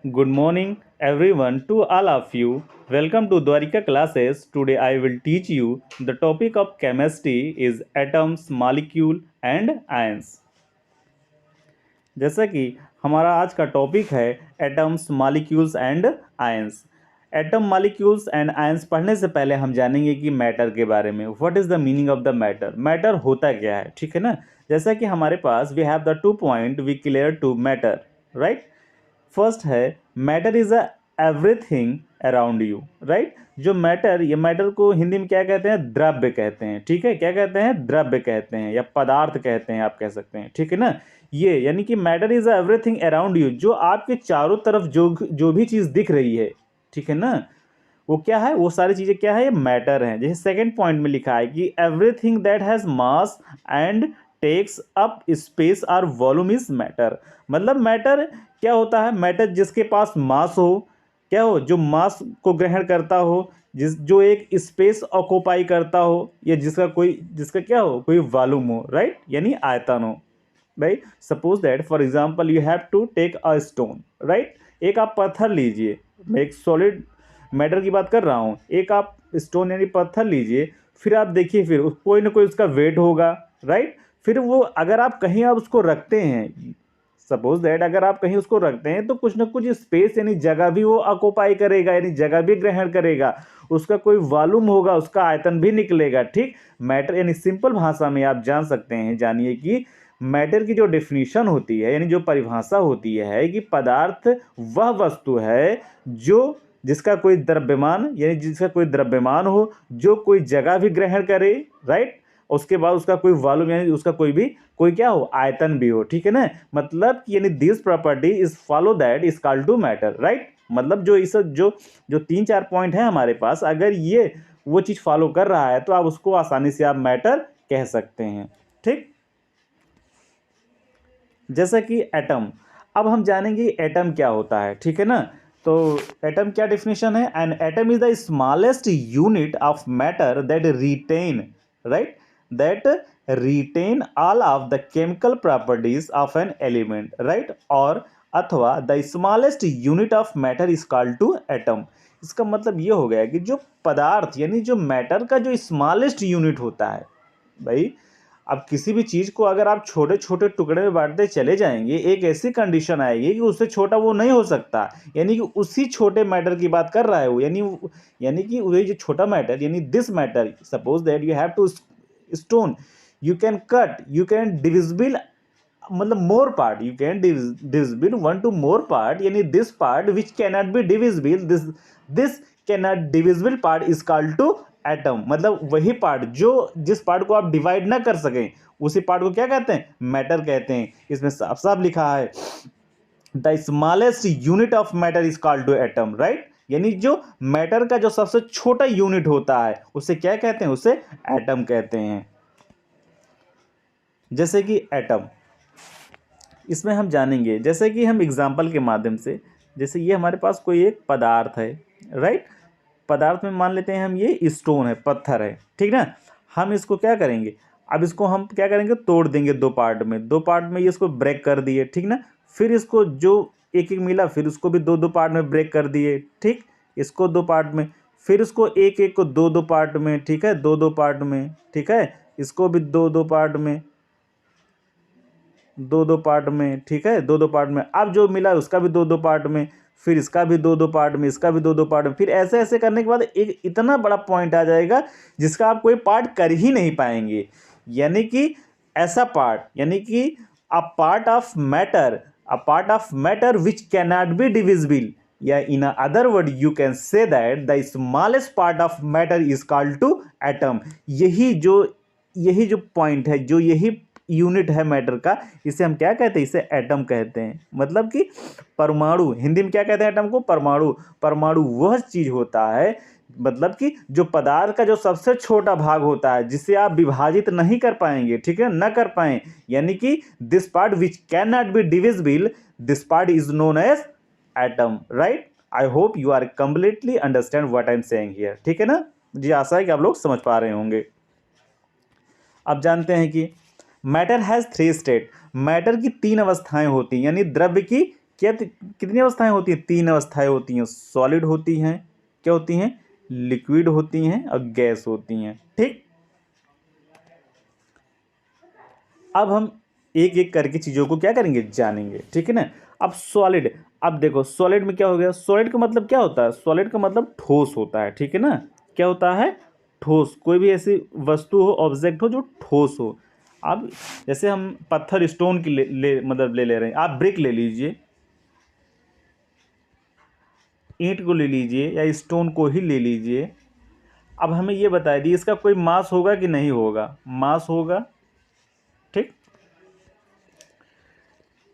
Good morning, everyone, to all of you. Welcome to Dwarika classes. Today I will teach you the topic of chemistry is atoms, molecule and ions. जैसा कि हमारा आज का topic है atoms, molecules and ions. Atom, molecules and ions पढ़ने से पहले हम जानेंगे कि मैटर के बारे में। What is the meaning of the matter? Matter होता क्या है, ठीक है ना। जैसा कि हमारे पास we have the 2 point we clear to matter, right. First है matter is a everything around you, right. जो मैटर, ये मैटर को हिंदी में क्या कहते हैं? द्रव्य कहते हैं, ठीक है। क्या कहते हैं? द्रव्य कहते हैं या पदार्थ कहते हैं, आप कह सकते हैं, ठीक है ना। ये यानी कि matter is everything around you, जो आपके चारों तरफ जो भी चीज दिख रही है, ठीक है ना, वो क्या है? वो सारी चीजें क्या है? ये मैटर है। जैसे सेकंड पॉइंट में लिखा है कि everything that has mass and takes up space और वॉल्यूम इज मैटर। मतलब मैटर क्या होता है? मैटर जिसके पास मास हो, क्या हो? जो मास को ग्रहण करता हो, जो एक स्पेस ऑक्यूपाई करता हो, या जिसका क्या हो? कोई वॉल्यूम हो, राइट, यानी आयतन हो। Right, suppose that for example you have to take a stone, right. एक आप पत्थर लीजिए, मैं एक सॉलिड मैटर की बात कर रहा हूँ। एक आप स्टोन यानी पत्थर लीजिए, फिर आप देखिए, फिर कोई ना कोई उसका वेट होगा, राइट। फिर वो अगर आप कहीं आप उसको रखते हैं, सपोज दैट अगर आप कहीं उसको रखते हैं, तो कुछ ना कुछ स्पेस यानी जगह भी वो ऑक्यूपाई करेगा, यानी जगह भी ग्रहण करेगा, उसका कोई वॉल्यूम होगा, उसका आयतन भी निकलेगा, ठीक। मैटर यानी सिंपल भाषा में आप जान सकते हैं, जानिए कि मैटर की जो डेफिनेशन होती है, यानी जो परिभाषा होती है कि पदार्थ वह वस्तु है जो जिसका कोई द्रव्यमान, यानी जिसका कोई द्रव्यमान हो, जो कोई जगह भी ग्रहण करे, राइट। उसके बाद उसका कोई वॉल्यूम यानी उसका कोई क्या हो? आयतन भी हो, ठीक है ना। मतलब यानी this property is follow that is called to matter, right. मतलब जो इस जो जो 3-4 पॉइंट है हमारे पास, अगर ये वो चीज फॉलो कर रहा है तो आप उसको आसानी से आप मैटर कह सकते हैं, ठीक। जैसा कि एटम, अब हम जानेंगे एटम क्या होता है, ठीक है ना। तो एटम क्या डेफिनेशन है? An atom is the smallest unit of matter that retain, right, that retain all of the chemical properties of an element, right. और अथवा the smallest unit of matter is called to atom. इसका मतलब ये हो गया कि जो पदार्थ यानी जो मैटर का जो स्मॉलेस्ट यूनिट होता है, भाई अब किसी भी चीज को अगर आप छोटे छोटे टुकड़े में बांटते चले जाएंगे, एक ऐसी कंडीशन आएगी कि उससे छोटा वो नहीं हो सकता। यानी कि उसी छोटे मैटर की बात कर रहा है वो, यानी कि वही जो छोटा मैटर, यानी this matter, suppose that you have two stone, you can cut, you can divisible, मतलब more part, you can divisible one two more part, यानी this part which cannot be divisible, this cannot divisible part is called to atom. मतलब वही part जो जिस part को आप divide ना कर सकें, उसी पार्ट को क्या कहते हैं? मैटर कहते हैं। इसमें साफ साफ लिखा है the smallest unit of matter is called to atom, right. यानी जो मैटर का जो सबसे छोटा यूनिट होता है उसे क्या कहते हैं? उसे एटम कहते हैं। जैसे कि एटम, इसमें हम जानेंगे, जैसे कि हम एग्जाम्पल के माध्यम से, जैसे ये हमारे पास कोई एक पदार्थ है, राइट। पदार्थ में मान लेते हैं हम ये स्टोन है, पत्थर है, ठीक ना। हम इसको क्या करेंगे? अब इसको हम क्या करेंगे? तोड़ देंगे दो पार्ट में ये इसको ब्रेक कर दिए, ठीक ना। फिर इसको जो एक एक मिला, फिर उसको भी दो पार्ट में ब्रेक कर दिए, ठीक। इसको 2 पार्ट में, फिर उसको एक एक को दो पार्ट में, ठीक है, दो पार्ट में, ठीक है। इसको भी दो पार्ट में, दो पार्ट में, ठीक है, दो पार्ट में। अब जो मिला उसका भी दो पार्ट में, फिर इसका भी दो पार्ट में, इसका भी दो पार्ट में। फिर ऐसे ऐसे करने के बाद एक इतना बड़ा पॉइंट आ जाएगा जिसका आप कोई पार्ट कर ही नहीं पाएंगे। यानी कि ऐसा पार्ट, यानी कि a part of matter which cannot be divisible, या in other word you can say that the smallest part of matter is called to atom. यही जो पॉइंट है, जो यही यूनिट है मैटर का, इसे हम क्या कहते हैं? इसे एटम कहते हैं। मतलब कि परमाणु, हिंदी में क्या कहते हैं एटम को? परमाणु। परमाणु वह चीज होता है, मतलब कि जो पदार्थ का जो सबसे छोटा भाग होता है, जिसे आप विभाजित नहीं कर पाएंगे, ठीक है, न कर पाए, यानी कि this part which can not be divisible, this part is known as atom, right. I hope you are completely understand what I am saying here, ठीक है ना। मुझे आशा है कि आप लोग समझ पा रहे होंगे। अब जानते हैं कि मैटर हैज 3 स्टेट। मैटर की 3 अवस्थाएं होती हैं, यानी द्रव्य की कितनी अवस्थाएं होती हैं? 3 अवस्थाएं होती हैं, सॉलिड होती हैं, क्या होती हैं? लिक्विड होती हैं और गैस होती हैं। ठीक, अब हम एक एक करके चीज़ों को क्या करेंगे, जानेंगे। ठीक है ना। अब सॉलिड, अब देखो सॉलिड में क्या हो गया, सॉलिड का मतलब क्या होता है? सॉलिड का मतलब ठोस होता है। ठीक है ना, क्या होता है? ठोस। कोई भी ऐसी वस्तु हो, ऑब्जेक्ट हो जो ठोस हो। अब जैसे हम पत्थर, स्टोन की मतलब ले रहे हैं, आप ब्रिक ले लीजिए, ईंट को ले लीजिए या स्टोन को ही ले लीजिए। अब हमें ये बता दिए इसका कोई मास होगा कि नहीं होगा? मास होगा। ठीक,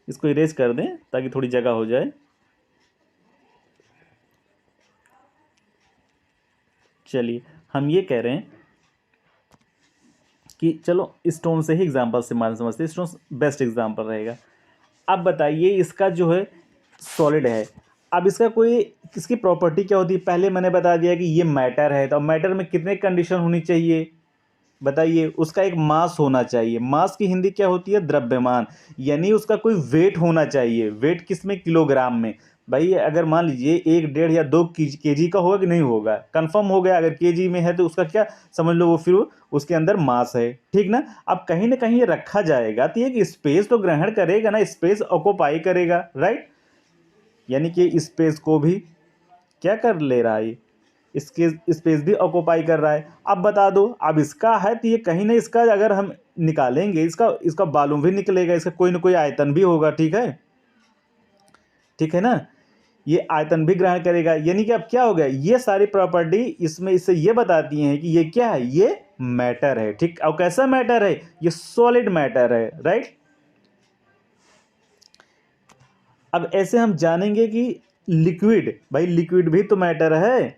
इसको इरेज कर दें ताकि थोड़ी जगह हो जाए। चलिए, हम ये कह रहे हैं कि चलो स्टोन से ही एग्जांपल से मान समझते हैं, स्टोन बेस्ट एग्जांपल रहेगा। अब बताइए इसका जो है सॉलिड है, अब इसका कोई, इसकी प्रॉपर्टी क्या होती है? पहले मैंने बता दिया कि ये मैटर है, तो मैटर में कितने कंडीशन होनी चाहिए बताइए? उसका एक मास होना चाहिए। मास की हिंदी क्या होती है? द्रव्यमान। यानी उसका कोई वेट होना चाहिए। वेट किस में? किलोग्राम में। भाई अगर मान लीजिए 1, 1.5 या 2 केजी का होगा कि नहीं होगा? कंफर्म हो गया। अगर केजी में है तो उसका क्या समझ लो, वो फिर उसके अंदर मास है। ठीक ना। अब कहीं ना कहीं ये रखा जाएगा तो ये स्पेस तो ग्रहण करेगा ना, स्पेस ऑक्यूपाई करेगा, राइट। यानी कि स्पेस को भी क्या कर ले रहा है, इसके स्पेस भी ऑक्यूपाई कर रहा है। अब बता दो, अब इसका है तो ये कहीं ना, इसका अगर हम निकालेंगे, इसका इसका वॉल्यूम भी निकलेगा, इसका कोई ना कोई आयतन भी होगा। ठीक है, ठीक है ना। ये आयतन भी ग्रहण करेगा। यानी कि अब क्या हो गया, ये सारी प्रॉपर्टी इसमें इससे ये बताती हैं कि ये क्या है, ये मैटर है। ठीक, और कैसा मैटर है? ये सॉलिड मैटर है, राइट। अब ऐसे हम जानेंगे कि लिक्विड, भाई लिक्विड भी तो मैटर है,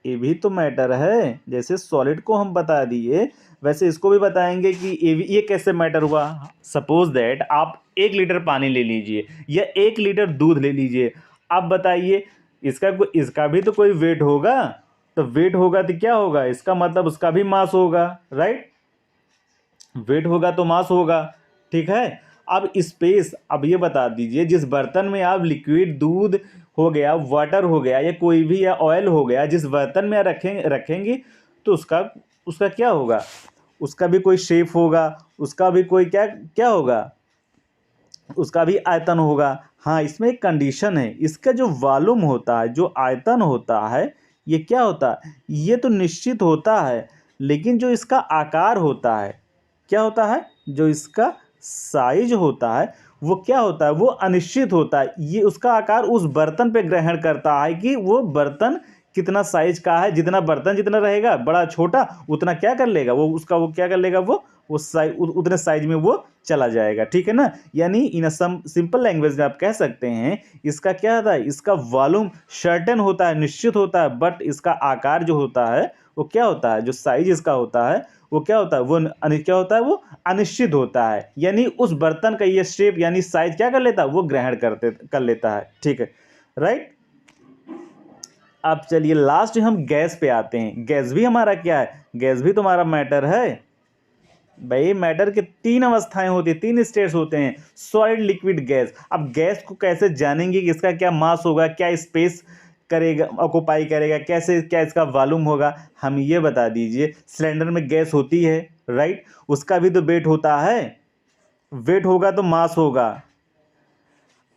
ये भी तो मैटर है। जैसे सॉलिड को हम बता दिए, वैसे इसको भी बताएंगे कि ये कैसे मैटर हुआ। सपोज दैट आप 1 लीटर पानी ले लीजिए या 1 लीटर दूध ले लीजिए। अब बताइए इसका भी तो कोई वेट होगा। तो वेट होगा तो क्या होगा, इसका मतलब उसका भी मास होगा, राइट। वेट होगा तो मास होगा। ठीक है। अब स्पेस, अब ये बता दीजिए जिस बर्तन में आप लिक्विड, दूध हो गया, वाटर हो गया, या कोई भी या ऑयल हो गया, जिस बर्तन में रखेंगे तो उसका उसका क्या होगा, उसका भी कोई शेप होगा, उसका भी कोई क्या क्या होगा, उसका भी आयतन होगा। हाँ, इसमें एक कंडीशन है, इसका जो वॉल्यूम होता है, जो आयतन होता है, ये क्या होता है, ये तो निश्चित होता है। लेकिन जो इसका आकार होता है, क्या होता है, जो इसका साइज होता है वो क्या होता है, वो अनिश्चित होता है। ये उसका आकार उस बर्तन पे ग्रहण करता है कि वो बर्तन कितना साइज का है। जितना बर्तन जितना रहेगा बड़ा छोटा, उतना क्या कर लेगा वो, उसका वो क्या कर लेगा, वो साइज, उतने साइज में वो चला जाएगा। ठीक है ना। यानी इन सिंपल लैंग्वेज में आप कह सकते हैं इसका क्या होता है, इसका वॉल्यूम सर्टेन होता है, निश्चित होता है, बट इसका आकार जो होता है वो क्या होता है, जो साइज इसका होता है वो क्या होता है, वो क्या होता है, वो अनिश्चित होता है। यानी उस बर्तन का ये शेप यानी साइज क्या कर लेता है, वो ग्रहण कर लेता है। ठीक है, राइट। अब चलिए लास्ट हम गैस पे आते हैं। गैस भी हमारा क्या है, गैस भी तुम्हारा मैटर है। भाई मैटर के 3 अवस्थाएं होती है, 3 स्टेट्स होते हैं, सॉलिड, लिक्विड, गैस। अब गैस को कैसे जानेंगे कि इसका क्या मास होगा, क्या स्पेस करेगा, ऑक्यूपाई करेगा, कैसे क्या इसका वॉल्यूम होगा, हम ये बता दीजिए। सिलेंडर में गैस होती है, राइट, उसका भी तो वेट होता है, वेट होगा तो मास होगा।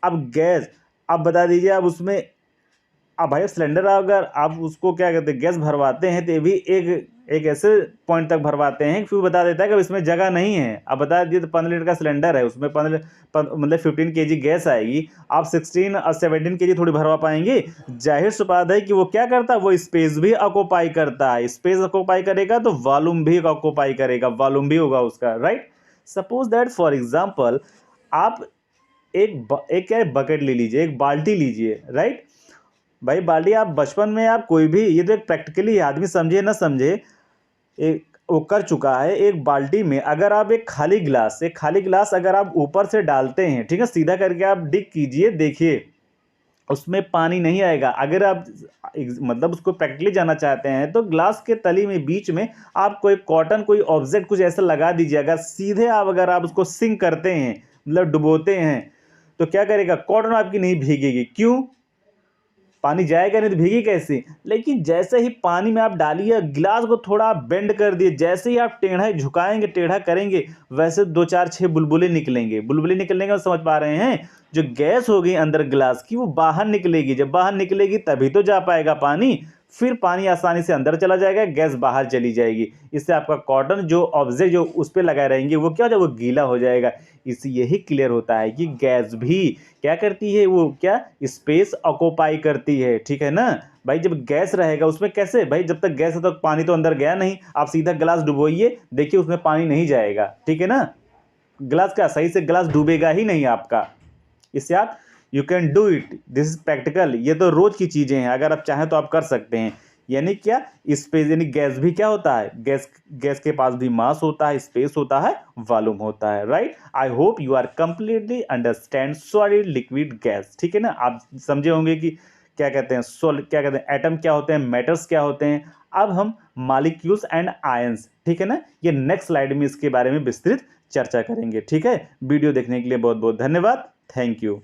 अब गैस, अब बता दीजिए, अब उसमें, अब भाई सिलेंडर अगर आप उसको क्या कहते हैं, गैस भरवाते हैं तो ये भी एक ऐसे पॉइंट तक भरवाते हैं फिर बता देता है कि अब इसमें जगह नहीं है। अब बता दिए तो 15 लीटर का सिलेंडर है, उसमें 15 मतलब 15 केजी गैस आएगी। आप 16 और 17 केजी थोड़ी भरवा पाएंगे। जाहिर सी बात है कि वो क्या करता है, वो स्पेस भी ऑक्यूपाई करता है। स्पेस ऑक्यूपाई करेगा तो वॉल्यूम भी ऑक्यूपाई करेगा, वॉल्यूम भी होगा उसका, right. Suppose that for example आप एक क्या बकेट ले लीजिए, एक बाल्टी लीजिए, राइट। भाई बाल्टी, आप बचपन में आप कोई भी, ये तो एक प्रैक्टिकली आदमी समझे ना समझे, एक वो कर चुका है। एक बाल्टी में अगर आप एक खाली गिलास अगर आप ऊपर से डालते हैं, ठीक है, सीधा करके आप डिग कीजिए, देखिए उसमें पानी नहीं आएगा। अगर आप मतलब उसको प्रैक्टिकली जाना चाहते हैं तो ग्लास के तली में बीच में आप कोई कॉटन, कोई ऑब्जेक्ट कुछ ऐसा लगा दीजिए। अगर सीधे आप अगर आप उसको सिंक करते हैं, मतलब डुबोते हैं, तो क्या करेगा, कॉटन आपकी नहीं भीगेगी। क्यों, पानी जाएगा नहीं तो भीगी कैसे। लेकिन जैसे ही पानी में आप डालिए, गिलास को थोड़ा आप बेंड कर दिए, जैसे ही आप टेढ़ा झुकाएंगे, टेढ़ा करेंगे, वैसे 2 4 6 बुलबुले निकलेंगे। बुलबुले निकलने का समझ पा रहे हैं, जो गैस होगी अंदर गिलास की वो बाहर निकलेगी। जब बाहर निकलेगी तभी तो जा पाएगा पानी, फिर पानी आसानी से अंदर चला जाएगा, गैस बाहर चली जाएगी। इससे आपका कॉटन जो ऑब्जेक्ट जो उस पर लगाए रहेंगे वो क्या हो जाएगा, वो गीला हो जाएगा। इससे यही क्लियर होता है कि गैस भी क्या करती है, वो क्या स्पेस ऑक्यूपाई करती है, ठीक है ना भाई। जब गैस रहेगा उसमें कैसे भाई, जब तक गैस है तो पानी तो अंदर गया नहीं। आप सीधा गिलास डुबोइए, देखिए उसमें पानी नहीं जाएगा, ठीक है ना। गिलास का सही से गिलास डूबेगा ही नहीं आपका। इससे आप you can do it, this is practical. ये तो रोज की चीजें हैं, अगर आप चाहें तो आप कर सकते हैं। यानी क्या, स्पेस यानी गैस भी क्या होता है, गैस गैस के पास भी मास होता है, स्पेस होता है, वॉल्यूम होता है, right. I hope you are completely understand solid liquid gas, ठीक है ना। आप समझे होंगे कि क्या कहते हैं सॉलिड, क्या कहते हैं एटम क्या होते हैं, मैटर्स क्या होते हैं। अब हम मॉलिक्यूल्स एंड आयंस, ठीक है ना, ये नेक्स्ट स्लाइड में इसके बारे में विस्तृत चर्चा करेंगे, ठीक है। वीडियो देखने के लिए बहुत बहुत धन्यवाद, थैंक यू।